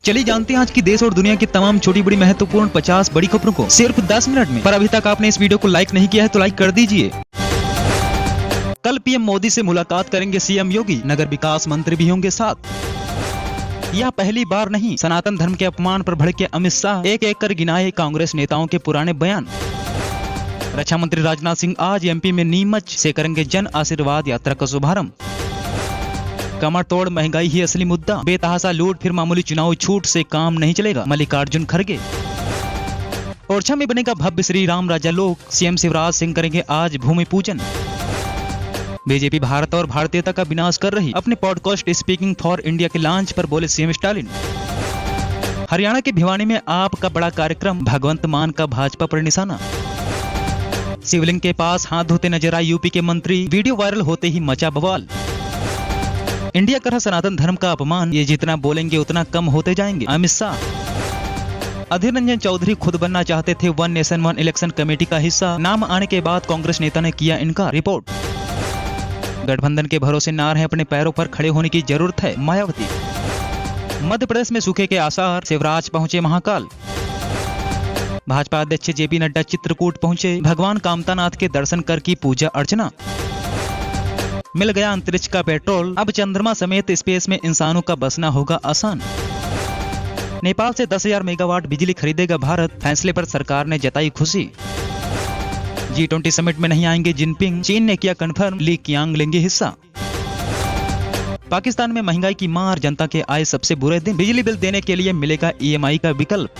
चलिए जानते हैं आज की देश और दुनिया की तमाम छोटी बड़ी महत्वपूर्ण 50 बड़ी खबरों को सिर्फ 10 मिनट में। पर अभी तक आपने इस वीडियो को लाइक नहीं किया है तो लाइक कर दीजिए। कल पीएम मोदी से मुलाकात करेंगे सीएम योगी, नगर विकास मंत्री भी होंगे साथ। यह पहली बार नहीं, सनातन धर्म के अपमान पर भड़के अमित शाह एक एक कर गिनाए कांग्रेस नेताओं के पुराने बयान। रक्षा मंत्री राजनाथ सिंह आज एमपी में नीमच से करेंगे जन आशीर्वाद यात्रा का शुभारंभ। कमर तोड़ महंगाई ही असली मुद्दा, बेतहासा लूट फिर मामूली चुनाव छूट से काम नहीं चलेगा, मल्लिकार्जुन खड़गे। ओरछा में बनेगा भव्य श्री राम राजा लोक, सीएम शिवराज सिंह करेंगे आज भूमि पूजन। बीजेपी भारत और भारतीयता का विनाश कर रही, अपने पॉडकास्ट स्पीकिंग फॉर इंडिया के लॉन्च पर बोले सीएम स्टालिन। हरियाणा के भिवानी में आप का बड़ा कार्यक्रम, भगवंत मान का भाजपा पर निशाना। शिवलिंग के पास हाथ धोते नजर आए यूपी के मंत्री, वीडियो वायरल होते ही मचा बवाल। इंडिया कर सनातन धर्म का अपमान, ये जितना बोलेंगे उतना कम होते जाएंगे, अमित शाह। अधीर रंजन चौधरी खुद बनना चाहते थे one nation one election committee का हिस्सा, नाम आने के बाद कांग्रेस नेता ने किया इनकार, रिपोर्ट। गठबंधन के भरोसे ना रहे, अपने पैरों पर खड़े होने की जरूरत है, मायावती। मध्य प्रदेश में सूखे के आसार, शिवराज पहुंचे महाकाल। भाजपा अध्यक्ष जेपी नड्डा चित्रकूट पहुंचे, भगवान कामतानाथ के दर्शन कर की पूजा अर्चना। मिल गया अंतरिक्ष का पेट्रोल, अब चंद्रमा समेत स्पेस में इंसानों का बसना होगा आसान। नेपाल से 10,000 मेगावाट बिजली खरीदेगा भारत, फैसले पर सरकार ने जताई खुशी। G20 समिट में नहीं आएंगे जिनपिंग, चीन ने किया कन्फर्म, ली कियांग लेंगे हिस्सा। पाकिस्तान में महंगाई की मार, जनता के आए सबसे बुरे दिन, बिजली बिल देने के लिए मिलेगा EMI का विकल्प।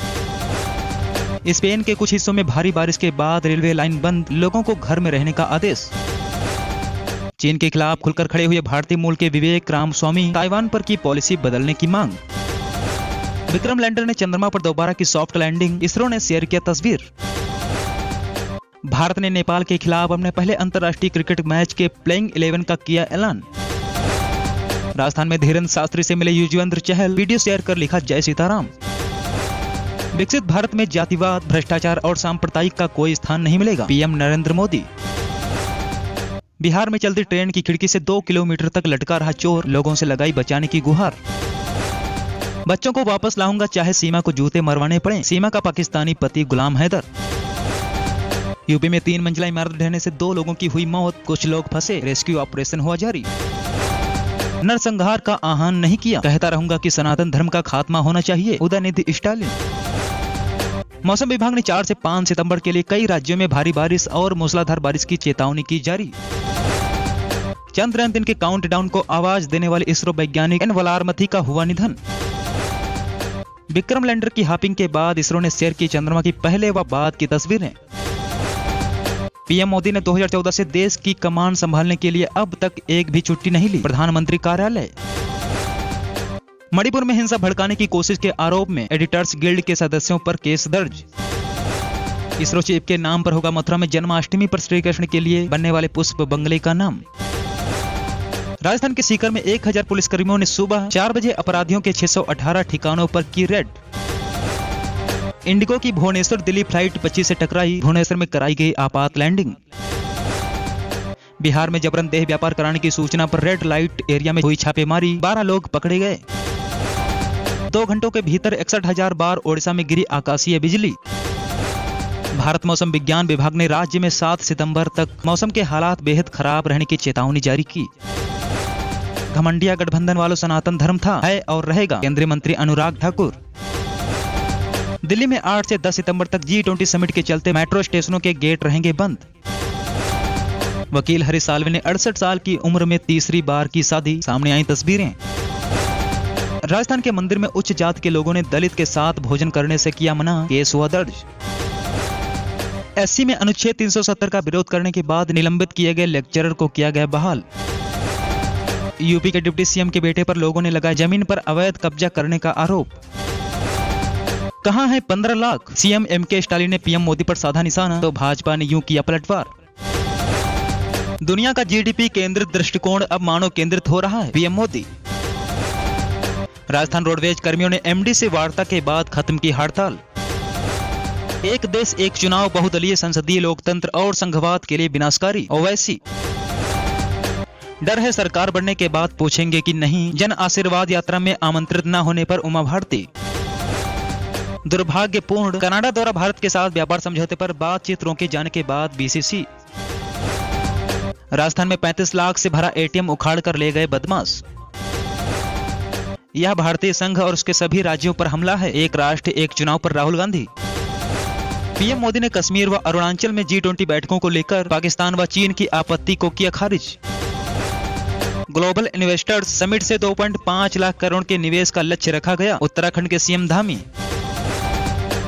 स्पेन के कुछ हिस्सों में भारी बारिश के बाद रेलवे लाइन बंद, लोगों को घर में रहने का आदेश। चीन के खिलाफ खुलकर खड़े हुए भारतीय मूल के विवेक रामस्वामी, ताइवान पर की पॉलिसी बदलने की मांग। विक्रम लैंडर ने चंद्रमा पर दोबारा की सॉफ्ट लैंडिंग, इसरो ने शेयर किया तस्वीर। भारत ने नेपाल के खिलाफ अपने पहले अंतर्राष्ट्रीय क्रिकेट मैच के प्लेइंग 11 का किया ऐलान। राजस्थान में धीरेन्द्र शास्त्री से मिले युजवेंद्र चहल, वीडियो शेयर कर लिखा जय सीताराम। विकसित भारत में जातिवाद, भ्रष्टाचार और सांप्रदायिक का कोई स्थान नहीं मिलेगा, पीएम नरेंद्र मोदी। बिहार में चलती ट्रेन की खिड़की से 2 किलोमीटर तक लटका रहा चोर, लोगों से लगाई बचाने की गुहार। बच्चों को वापस लाऊंगा चाहे सीमा को जूते मरवाने पड़े, सीमा का पाकिस्तानी पति गुलाम हैदर। यूपी में 3 मंजिला इमारत ढहने से 2 लोगों की हुई मौत, कुछ लोग फंसे, रेस्क्यू ऑपरेशन हुआ जारी। नरसंहार का आह्वान नहीं किया, कहता रहूंगा कि सनातन धर्म का खात्मा होना चाहिए, उदयनिधि स्टालिन। मौसम विभाग ने 4 से 5 सितंबर के लिए कई राज्यों में भारी बारिश और मूसलाधार बारिश की चेतावनी की जारी। चंद्रयान 3 के काउंटडाउन को आवाज देने वाले इसरो वैज्ञानिक एन वलारमथी का हुआ निधन। विक्रम लैंडर की हॉपिंग के बाद इसरो ने शेयर की चंद्रमा की पहले व बाद की तस्वीरें। पीएम मोदी ने 2014 से देश की कमान संभालने के लिए अब तक एक भी छुट्टी नहीं ली, प्रधानमंत्री कार्यालय। मणिपुर में हिंसा भड़काने की कोशिश के आरोप में एडिटर्स गिल्ड के सदस्यों पर केस दर्ज। इसरो चीफ के नाम पर होगा मथुरा में जन्माष्टमी पर श्री कृष्ण के लिए बनने वाले पुष्प बंगले का नाम। राजस्थान के सीकर में 1000 पुलिसकर्मियों ने सुबह 4 बजे अपराधियों के 618 ठिकानों पर की रेड। इंडिगो की भुवनेश्वर दिल्ली फ्लाइट 25 से टकराई, भुवनेश्वर में कराई गई आपात लैंडिंग। बिहार में जबरन देह व्यापार कराने की सूचना पर रेड लाइट एरिया में हुई छापेमारी, 12 लोग पकड़े गए। 2 घंटों के भीतर 61,000 बार ओडिशा में गिरी आकाशीय बिजली। भारत मौसम विज्ञान विभाग ने राज्य में 7 सितंबर तक मौसम के हालात बेहद खराब रहने की चेतावनी जारी की। घमंडिया गठबंधन वालों सनातन धर्म था, है और रहेगा, केंद्रीय मंत्री अनुराग ठाकुर। दिल्ली में 8 से 10 सितंबर तक G20 समिट के चलते मेट्रो स्टेशनों के गेट रहेंगे बंद। वकील हरीश साल्वे ने 68 साल की उम्र में तीसरी बार की शादी, सामने आई तस्वीरें। राजस्थान के मंदिर में उच्च जाति के लोगों ने दलित के साथ भोजन करने से किया मना, केस हुआ दर्ज। SC में अनुच्छेद 370 का विरोध करने के बाद निलंबित किए गए लेक्चरर को किया गया बहाल। यूपी के डिप्टी सीएम के बेटे पर लोगों ने लगाया जमीन पर अवैध कब्जा करने का आरोप। कहां है 15 लाख, सीएम MK स्टालिन ने पीएम मोदी पर साधा निशाना, तो भाजपा ने यूं किया पलटवार। दुनिया का GDP केंद्रित दृष्टिकोण अब मानव केंद्रित हो रहा है, पीएम मोदी। राजस्थान रोडवेज कर्मियों ने MD से वार्ता के बाद खत्म की हड़ताल। एक देश एक चुनाव, बहुदलीय संसदीय लोकतंत्र और संघवाद के लिए विनाशकारी, ओवैसी। डर है सरकार बनने के बाद पूछेंगे कि नहीं, जन आशीर्वाद यात्रा में आमंत्रित न होने पर उमा भारती। दुर्भाग्यपूर्ण, कनाडा द्वारा भारत के साथ व्यापार समझौते पर बातचीत रोके जाने के बाद बीसीसी। राजस्थान में 35 लाख से भरा एटीएम उखाड़ कर ले गए बदमाश। यह भारतीय संघ और उसके सभी राज्यों पर हमला है। एक राष्ट्र एक चुनाव पर राहुल गांधी। पीएम मोदी ने कश्मीर व अरुणाचल में G20 बैठकों को लेकर पाकिस्तान व चीन की आपत्ति को किया खारिज। ग्लोबल इन्वेस्टर्स समिट से 2.5 लाख करोड़ के निवेश का लक्ष्य रखा गया, उत्तराखंड के सीएम धामी।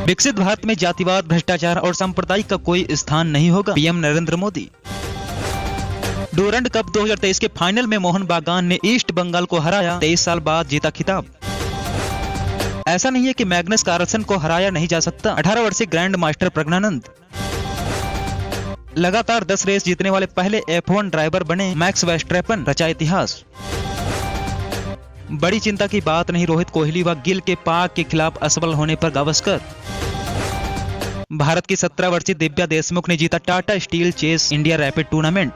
विकसित भारत में जातिवाद, भ्रष्टाचार और सांप्रदायिक का कोई स्थान नहीं होगा, PM Narendra Modi. Durand cup 2023 के फाइनल में मोहन बागान ने ईस्ट बंगाल को हराया, 23 साल बाद जीता खिताब। ऐसा नहीं है कि मैग्नस कार्लसन को हराया नहीं जा सकता, 18 वर्षीय ग्रैंड मास्टर प्रज्ञानंद। लगातार 10 रेस जीतने वाले पहले F1 ड्राइवर बने मैक्स वर्स्टैपेन, रचा इतिहास। बड़ी चिंता की बात नहीं, रोहित कोहली व गिल के पाक के खिलाफ असफल होने पर गावस्कर। भारत की 17 वर्षीय दिव्या देशमुख ने जीता Tata steel chess India rapid tournament.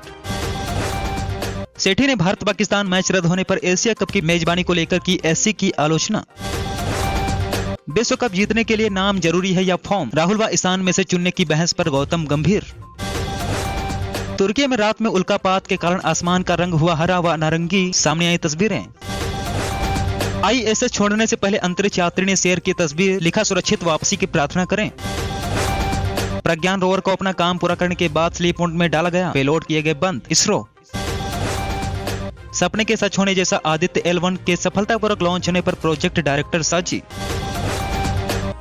Sethi ने भारत पाकिस्तान मैच रद्द होने पर एशिया कप की मेजबानी को लेकर की SC की आलोचना। विश्व कप जीतने के लिए नाम जरूरी है या फॉर्म, राहुल व ईशान में से चुनने की बहस पर गौतम गंभीर। तुर्की में रात में उल्कापात के कारण आसमान का रंग हुआ हरा व नारंगी, सामने आई तस्वीरें। ISS छोड़ने से पहले अंतरिक्ष यात्री ने शेयर की तस्वीर, लिखा सुरक्षित वापसी की प्रार्थना करें। प्रज्ञान रोवर को अपना काम पूरा करने के बाद स्लीप मोड में डाला गया, पेलोड किए गए बंद। इसरो सपने के सच होने जैसा आदित्य L1 के सफलतापूर्वक लॉन्च होने पर प्रोजेक्ट डायरेक्टर साची।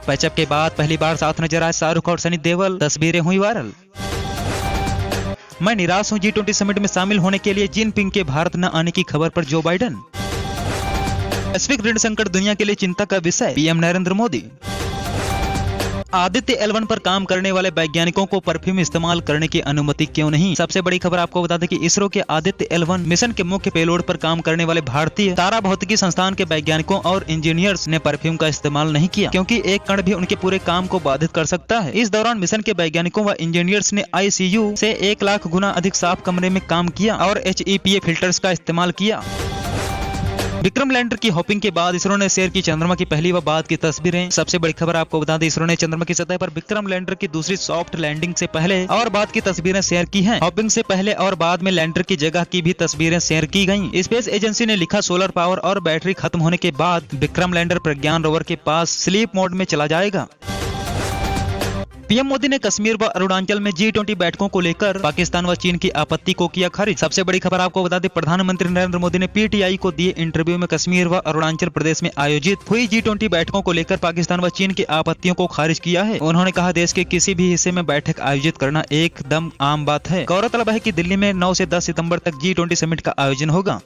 पैचअप के बाद पहली बार साथ नजर आए शाहरुख और सनी देओल, तस्वीरें हुई वायरल। मैं निराश हूं, G20 समिट में शामिल होने के लिए जिनपिंग के भारत न आने की खबर पर जो बाइडेन। वैश्विक ऋण संकट दुनिया के लिए चिंता का विषय, पीएम नरेंद्र मोदी। आदित्य L1 पर काम करने वाले वैज्ञानिकों को परफ्यूम इस्तेमाल करने की अनुमति क्यों नहीं? सबसे बड़ी खबर आपको बता दें कि इसरो के आदित्य L1 मिशन के मुख्य पेलोड पर काम करने वाले भारतीय तारा भौतिकी संस्थान के वैज्ञानिकों और इंजीनियर्स ने परफ्यूम का इस्तेमाल नहीं किया, क्योंकि एक कण भी उनके पूरे काम को बाधित कर सकता है। इस दौरान मिशन के वैज्ञानिकों व इंजीनियर्स ने ICU से 1 लाख गुना अधिक साफ कमरे में काम किया और HEPA फिल्टर्स का इस्तेमाल किया। विक्रम लैंडर की हॉपिंग के बाद इसरो ने शेयर की चंद्रमा की पहली व बाद की तस्वीरें। सबसे बड़ी खबर आपको बता दें, इसरो ने चंद्रमा की सतह पर विक्रम लैंडर की दूसरी सॉफ्ट लैंडिंग से पहले और बाद की तस्वीरें शेयर की हैं। हॉपिंग से पहले और बाद में लैंडर की जगह की भी तस्वीरें शेयर की गईं। स्पेस एजेंसी ने लिखा, सोलर पावर और बैटरी खत्म होने के बाद विक्रम लैंडर प्रज्ञान रोवर के पास स्लीप मोड में चला जाएगा। पीएम मोदी ने कश्मीर व अरुणाचल में G20 बैठकों को लेकर पाकिस्तान व चीन की आपत्ति को किया खारिज। सबसे बड़ी खबर आपको बता दें, प्रधानमंत्री नरेंद्र मोदी ने PTI को दिए इंटरव्यू में कश्मीर व अरुणाचल प्रदेश में आयोजित हुई G20 बैठकों को लेकर पाकिस्तान व चीन की आपत्तियों को खारिज किया है। उन्होंने कहा, देश के किसी भी हिस्से में बैठक आयोजित करना एकदम आम बात है। गौरतलब है कि दिल्ली में 9 से 10 सितंबर तक G20 समिट का आयोजन होगा।